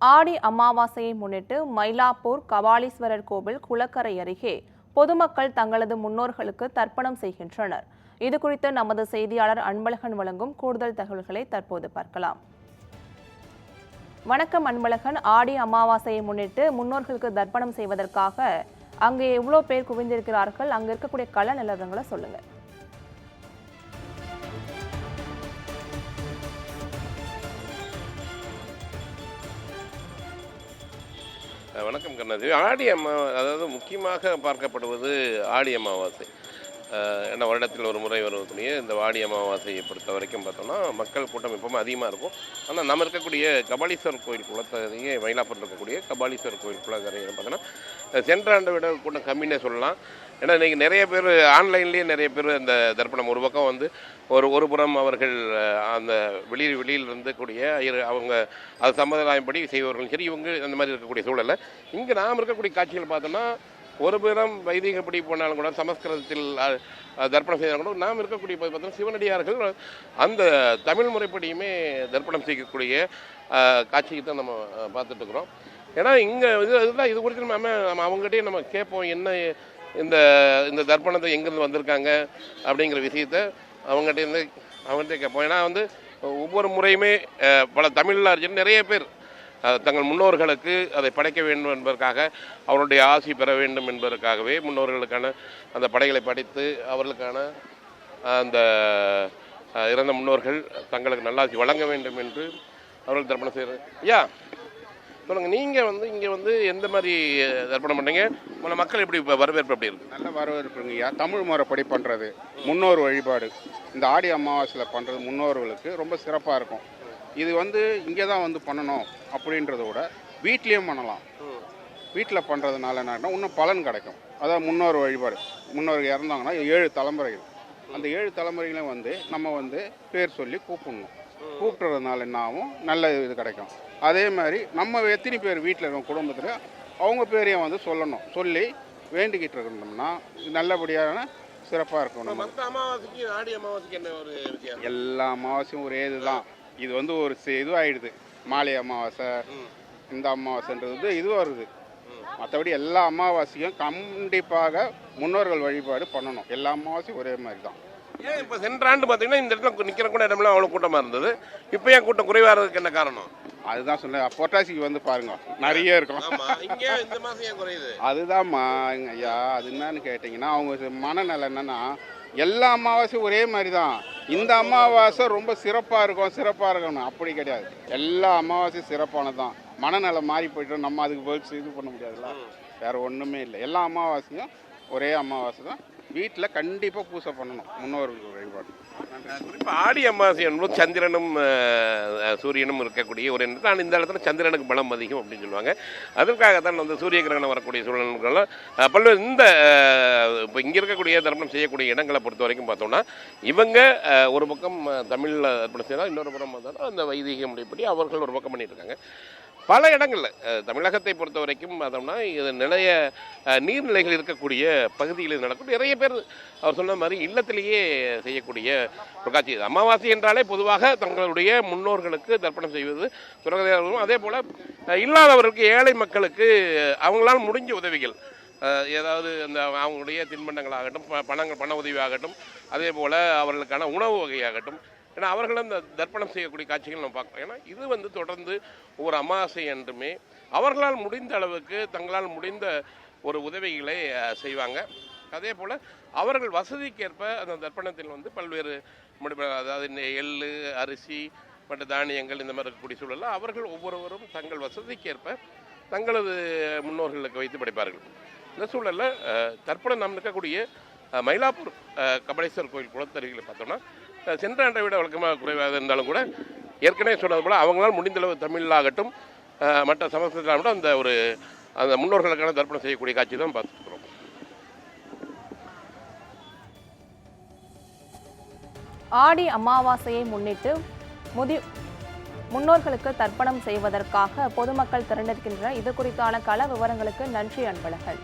ஆடி அமாவாசையை முன்னிட்டு மயிலாப்பூர் கபாலீஸ்வரர் கோவில் குளக்கரை அருகே பொதுமக்கள் தங்களது முன்னோர்களுக்கு தர்ப்பணம் செய்கின்றனர். இதுகுறித்து நமது செய்தியாளர் அன்பழகன் வழங்கும் கூடுதல் தகவல்களை தற்போது பார்க்கலாம். வணக்கம் அன்பழகன். ஆடி அமாவாசையை முன்னிட்டு முன்னோர்களுக்கு தர்ப்பணம் செய்வதற்காக அங்கே எவ்வளவு பேர் குவிந்திருக்கிறார்கள்? அங்க இருக்கக்கூடிய கள நிலவரங்களை சொல்லுங்க. வணக்கம் கண்ணாஜி. ஆடி அதாவது முக்கியமாக பார்க்கப்படுவது ஆடி அமாவாசை. ஏன்னா வருடத்தில் ஒரு முறை வரக்கூடிய இந்த ஆடி அமாவாசையை பொறுத்த வரைக்கும் பார்த்தோம்னா மக்கள் கூட்டம் எப்பவுமே அதிகமாக இருக்கும். ஆனால் நம்ம இருக்கக்கூடிய கபாலீஸ்வரர் கோயில் குளத்தரையே மயிலாப்பூரில் இருக்கக்கூடிய கபாலீஸ்வரர் கோயில் குளக்கரையை பார்த்தோன்னா சென்ற ஆண்டை விட கூட்டம் கம்மின்னே சொல்லலாம். ஏன்னா இன்றைக்கி நிறைய பேர் ஆன்லைன்லேயே நிறைய பேர் அந்த தர்ப்பணம் ஒரு பக்கம் வந்து ஒரு புறம் அவர்கள் அந்த வெளியில் இருந்தக்கூடிய அவங்க அது சம்பிரதாயப்படி செய்வர்களும் சரி, இவங்க அந்த மாதிரி இருக்கக்கூடிய சூழலில் இங்கே நாம் இருக்கக்கூடிய காட்சிகள் பார்த்தோன்னா ஒரு புறம் வைதிகப்படி போனாலும் கூட சமஸ்கிருதத்தில் தர்ப்பணம் செய்தாலும் கூட நாம் இருக்கக்கூடிய பார்த்தோம்னா சிவனடியார்கள் அந்த தமிழ் முறைப்படியுமே தர்ப்பணம் செய்யக்கூடிய காட்சிக்கு தான் நம்ம பார்த்துட்டு இருக்கிறோம். ஏன்னா இங்கே இதுதான் இது குறித்து நம்ம அவங்ககிட்டயே நம்ம கேட்போம், என்ன இந்த தர்ப்பணத்தை எங்கேருந்து வந்திருக்காங்க அப்படிங்கிற விஷயத்தை அவங்ககிட்ட கேட்போம். ஏன்னா வந்து ஒவ்வொரு முறையுமே பல தமிழ் அறிஞர் நிறைய பேர் தங்கள் முன்னோர்களுக்கு அதை படைக்க வேண்டும் என்பதற்காக அவருடைய ஆசி பெற வேண்டும் என்பதற்காகவே முன்னோர்களுக்கான அந்த படைகளை படைத்து அவர்களுக்கான அந்த இறந்த முன்னோர்கள் தங்களுக்கு நல்லாசி வழங்க வேண்டும் என்று அவர்கள் தர்ப்பணம் செய்கிறார். ஐயா சொல்லுங்கள், நீங்கள் இங்கே எந்த மாதிரி தர்ப்பணம் பண்ணுறீங்க? மக்கள் எப்படி வரவேற்பு எப்படி இருக்குது? நல்ல வரவேற்புங்க ஐயா. தமிழ் முறைப்படி பண்ணுறது முன்னோர் வழிபாடு இந்த ஆடி அமாவாசையில் பண்ணுறது முன்னோர்களுக்கு ரொம்ப சிறப்பாக இருக்கும். இது இங்கே தான் பண்ணணும் அப்படின்றத விட வீட்லேயும் பண்ணலாம். வீட்டில் பண்ணுறதுனால என்னன்னா இன்னும் பலன் கிடைக்கும். அதாவது முன்னோர் வழிபாடு, முன்னோர்கள் இறந்தாங்கன்னா 7 தலைமுறைகள், அந்த 7 தலைமுறைகளையும் நம்ம பேர் சொல்லி கூப்பிடணும். கூப்பிட்றதுனால என்ன ஆகும், நல்ல இது கிடைக்கும். அதே மாதிரி நம்ம எத்தனை பேர் வீட்டில் இருக்கோம் குடும்பத்தில் அவங்க பேரையும் சொல்லணும். சொல்லி வேண்டிக்கிட்டு இருக்கணும்னா நல்லபடியான சிறப்பாக இருக்கும். எல்லா அமாவாசையும் ஒரே இதுதான். இது ஒரு இது ஆயிடுது. மாலை அமாவாசை, இந்த அமாவாசைன்றது இது வருது. மற்றபடி எல்லா அமாவாசையும் கண்டிப்பாக முன்னோர்கள் வழிபாடு பண்ணணும். எல்லா அமாவாசையும் ஒரே மாதிரி தான். ஏன் இப்போ சென்ற ஆண்டு பார்த்தீங்கன்னா இந்த இடத்துல நிற்கிற கூட இடம்லாம் அவ்வளோ கூட்டமாக இருந்தது, இப்போ ஏன் கூட்டம் குறைவாகிறதுக்கு என்ன காரணம்? அதுதான் சொன்னேன், பொட்டாசிக்கு பாருங்க நிறைய இருக்கும். இந்த மாதம் ஏன் குறையுது? அதுதான்மா ஐயா. அது என்னன்னு கேட்டிங்கன்னா அவங்க மனநிலை என்னன்னா எல்லா அமாவாசையும் ஒரே மாதிரி தான். இந்த அமாவாசை ரொம்ப சிறப்பாக இருக்கணும் அப்படி கிடையாது. எல்லா அமாவாசையும் சிறப்பானது தான். மனநிலை மாறி போய்ட்டு நம்ம அதுக்கு பதில் இது பண்ண முடியாதுல்ல. வேறு ஒன்றுமே இல்லை. எல்லா அமாவாசையும் ஒரே அமாவாசை தான். வீட்டில் கண்டிப்பாக பூஜை பண்ணணும் முன்னோர்கள் வழிபாடு. குறிப்பாக ஆடி அமாவாசை என்பது சந்திரனும் சூரியனும் இருக்கக்கூடிய ஒரு இடத்துல, ஆனால் இந்த இடத்துல சந்திரனுக்கு பலம் அதிகம் அப்படின்னு சொல்லுவாங்க. அதற்காகத்தான் சூரிய கிரகணம் வரக்கூடிய சூழல்களும் பல்வேறு இந்த இப்போ இங்கே இருக்கக்கூடிய தர்ப்பணம் செய்யக்கூடிய இடங்களை பொறுத்த வரைக்கும் பார்த்தோம்னா இவங்க ஒரு பக்கம் தமிழில் தர்ப்பணம் செய்தால் இன்னொரு புறம் பார்த்தாலும் அந்த வைதிக முறைப்படி அவர்கள் ஒரு பக்கம் பண்ணிட்டு இருக்காங்க. பல இடங்களில் தமிழகத்தை பொறுத்த வரைக்கும் பார்த்தோம்னா இது நிறைய நீர்நிலைகள் இருக்கக்கூடிய பகுதிகளில் நடக்கும். நிறைய பேர் அவர் சொன்ன மாதிரி இல்லத்திலேயே செய்யக்கூடிய ஒரு காட்சி. அமாவாசை என்றாலே பொதுவாக தங்களுடைய முன்னோர்களுக்கு தர்ப்பணம் செய்வது துறவரம். அதே போல் இல்லாதவர்களுக்கு, ஏழை மக்களுக்கு அவங்களால் முடிஞ்ச உதவிகள், ஏதாவது அந்த அவங்களுடைய தின்பண்டங்களாகட்டும், பண உதவி ஆகட்டும், அதே போல் அவர்களுக்கான உணவு வகையாகட்டும், ஏன்னா அவர்களும் இந்த தர்ப்பணம் செய்யக்கூடிய காட்சிகள் நம்ம பார்க்குறோம். ஏன்னா இது தொடர்ந்து ஒவ்வொரு அமாவாசை என்றுமே அவர்களால் முடிந்த அளவுக்கு தங்களால் முடிந்த ஒரு உதவிகளை செய்வாங்க. அதே போல் அவர்கள் வசதிக்கேற்ப அந்த தர்ப்பணத்தில் பல்வேறு அதாவது எள்ளு, அரிசி மற்ற தானியங்கள் இந்த மாதிரி இருக்கக்கூடிய சூழலில் அவர்கள் ஒவ்வொருவரும் தங்கள் வசதிக்கேற்ப தங்களது முன்னோர்களுக்கு வைத்து படைப்பார்கள். இந்த சூழலில் தர்ப்பணம் நாம் இருக்கக்கூடிய மயிலாப்பூர் கபாலீஸ்வரர் கோயில் குளத்தருகில் பார்த்தோம்னா சென்ற ஆண்டை விட வழக்கமாக குறைவாக இருந்தாலும் கூட ஏற்கனவே சொன்னது போல் அவங்களால் முடிந்தளவு தமிழாகட்டும் மற்ற சமஸ்கிருதம் அந்த முன்னோர்களுக்கான தர்ப்பணம் செய்யக்கூடிய காட்சி தான் பார்த்துருக்கிறோம். ஆடி அமாவாசையை முன்னிட்டு முன்னோர்களுக்கு தர்ப்பணம் செய்வதற்காக பொதுமக்கள் திரண்டிருக்கின்றனர். இது குறித்தான கள விவரங்களுக்கு நன்றி அன்பழகன்.